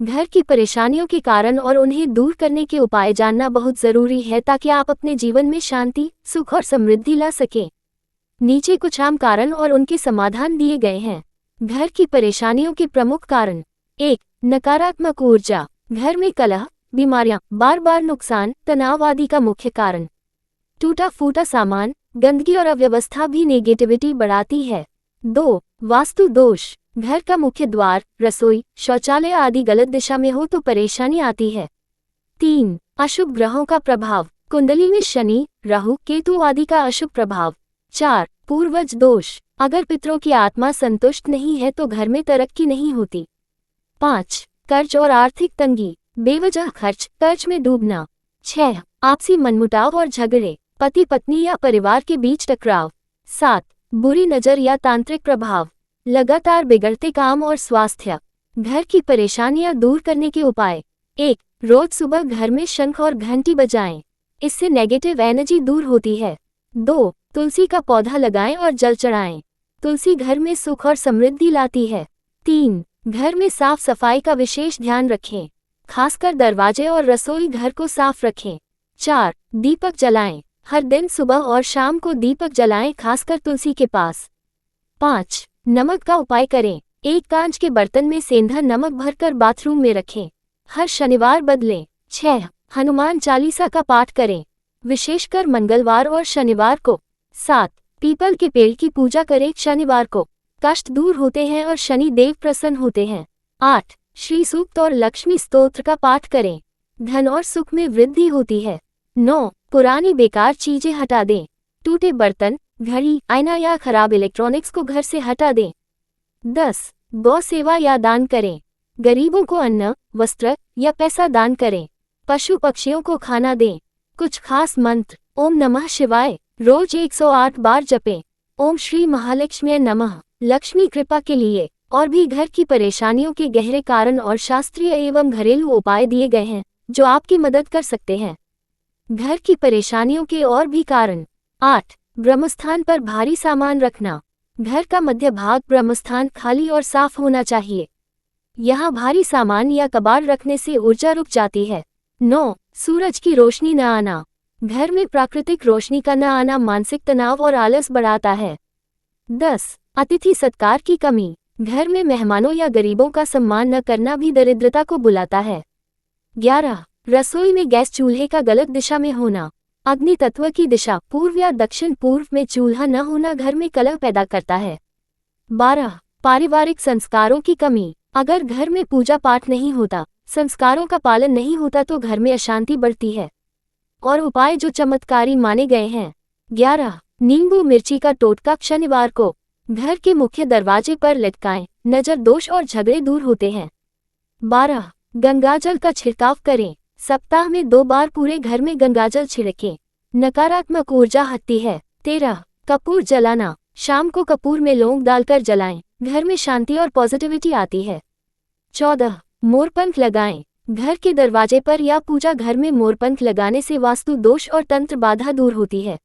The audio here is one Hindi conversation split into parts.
घर की परेशानियों के कारण और उन्हें दूर करने के उपाय जानना बहुत जरूरी है ताकि आप अपने जीवन में शांति, सुख और समृद्धि ला सकें। नीचे कुछ आम कारण और उनके समाधान दिए गए हैं। घर की परेशानियों के प्रमुख कारण। 1. नकारात्मक ऊर्जा। घर में कलह, बीमारियां, बार बार नुकसान, तनाव आदि का मुख्य कारण। टूटा फूटा सामान, गंदगी और अव्यवस्था भी नेगेटिविटी बढ़ाती है। 2. वास्तु दोष। घर का मुख्य द्वार, रसोई, शौचालय आदि गलत दिशा में हो तो परेशानी आती है। 3. अशुभ ग्रहों का प्रभाव। कुंडली में शनि, राहु, केतु आदि का अशुभ प्रभाव। 4. पूर्वज दोष। अगर पितरों की आत्मा संतुष्ट नहीं है तो घर में तरक्की नहीं होती। 5. कर्ज और आर्थिक तंगी। बेवजह खर्च, कर्ज में डूबना। 6. आपसी मनमुटाव और झगड़े, पति पत्नी या परिवार के बीच टकराव। 7. बुरी नजर या तांत्रिक प्रभाव, लगातार बिगड़ते काम और स्वास्थ्य। घर की परेशानियां दूर करने के उपाय। 1. रोज सुबह घर में शंख और घंटी बजाएं, इससे नेगेटिव एनर्जी दूर होती है। 2. तुलसी का पौधा लगाएं और जल चढ़ाएं, तुलसी घर में सुख और समृद्धि लाती है। 3. घर में साफ सफाई का विशेष ध्यान रखें, खासकर दरवाजे और रसोई घर को साफ रखें। 4. दीपक जलाएं, हर दिन सुबह और शाम को दीपक जलाएं, खासकर तुलसी के पास। 5. नमक का उपाय करें, एक कांच के बर्तन में सेंधा नमक भरकर बाथरूम में रखें, हर शनिवार बदलें। 6. हनुमान चालीसा का पाठ करें, विशेषकर मंगलवार और शनिवार को। 7. पीपल के पेड़ की पूजा करें शनिवार को, कष्ट दूर होते हैं और शनि देव प्रसन्न होते हैं। 8. श्री सूक्त और लक्ष्मी स्तोत्र का पाठ करें, धन और सुख में वृद्धि होती है। 9. पुरानी बेकार चीजें हटा दें, टूटे बर्तन, घड़ी, आईना या खराब इलेक्ट्रॉनिक्स को घर से हटा दें। 10. गौ सेवा या दान करें, गरीबों को अन्न, वस्त्र या पैसा दान करें, पशु पक्षियों को खाना दें। कुछ खास मंत्र। ओम नमः शिवाय रोज 108 बार जपें। ओम श्री महालक्ष्मी नमः, लक्ष्मी कृपा के लिए। और भी घर की परेशानियों के गहरे कारण और शास्त्रीय एवं घरेलू उपाय दिए गए हैं जो आपकी मदद कर सकते हैं। घर की परेशानियों के और भी कारण। 8. ब्रह्मस्थान पर भारी सामान रखना, घर का मध्य भाग ब्रह्मस्थान खाली और साफ होना चाहिए, यहाँ भारी सामान या कबाड़ रखने से ऊर्जा रुक जाती है। 9. सूरज की रोशनी न आना, घर में प्राकृतिक रोशनी का न आना मानसिक तनाव और आलस बढ़ाता है। 10. अतिथि सत्कार की कमी, घर में मेहमानों या गरीबों का सम्मान न करना भी दरिद्रता को बुलाता है। 11. रसोई में गैस चूल्हे का गलत दिशा में होना, अग्नि तत्व की दिशा पूर्व या दक्षिण पूर्व में चूल्हा न होना घर में कलह पैदा करता है। 12. पारिवारिक संस्कारों की कमी, अगर घर में पूजा पाठ नहीं होता, संस्कारों का पालन नहीं होता तो घर में अशांति बढ़ती है। और उपाय जो चमत्कारी माने गए हैं। 11. नींबू मिर्ची का टोटका शनिवार को घर के मुख्य दरवाजे पर लटकाएं, नजर दोष और झगड़े दूर होते हैं। 12. गंगाजल का छिड़काव करें, सप्ताह में 2 बार पूरे घर में गंगाजल छिड़कें, नकारात्मक ऊर्जा हटती है। 13. कपूर जलाना, शाम को कपूर में लौंग डालकर जलाएं, घर में शांति और पॉजिटिविटी आती है। 14. मोरपंख लगाएं, घर के दरवाजे पर या पूजा घर में मोरपंख लगाने से वास्तु दोष और तंत्र बाधा दूर होती है।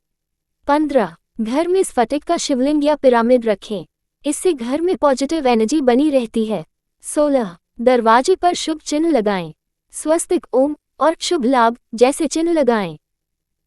15. घर में स्फटिक का शिवलिंग या पिरामिड रखें, इससे घर में पॉजिटिव एनर्जी बनी रहती है। 16. दरवाजे पर शुभ चिन्ह लगाएं, स्वस्तिक, ओम और शुभ लाभ जैसे चिन्ह लगाएं।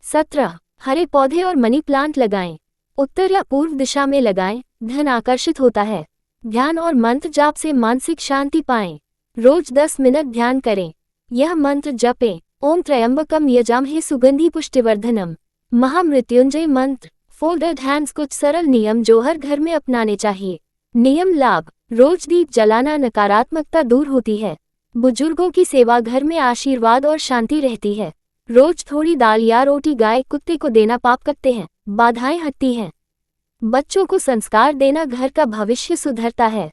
17. हरे पौधे और मनी प्लांट लगाएं, उत्तर या पूर्व दिशा में लगाएं, धन आकर्षित होता है। ध्यान और मंत्र जाप से मानसिक शांति पाएं, रोज 10 मिनट ध्यान करें। यह मंत्र जपें, ओम त्र्यंबकम यजामहे सुगंधि पुष्टिवर्धनम, महामृत्युंजय मंत्र। फोल्डेड हैंड्स, कुछ सरल नियम जो हर घर में अपनाने चाहिए। नियम लाभ, रोज दीप जलाना नकारात्मकता दूर होती है, बुजुर्गों की सेवा घर में आशीर्वाद और शांति रहती है, रोज थोड़ी दाल या रोटी गाय कुत्ते को देना पाप करते हैं, बाधाएं हटती हैं, बच्चों को संस्कार देना घर का भविष्य सुधरता है।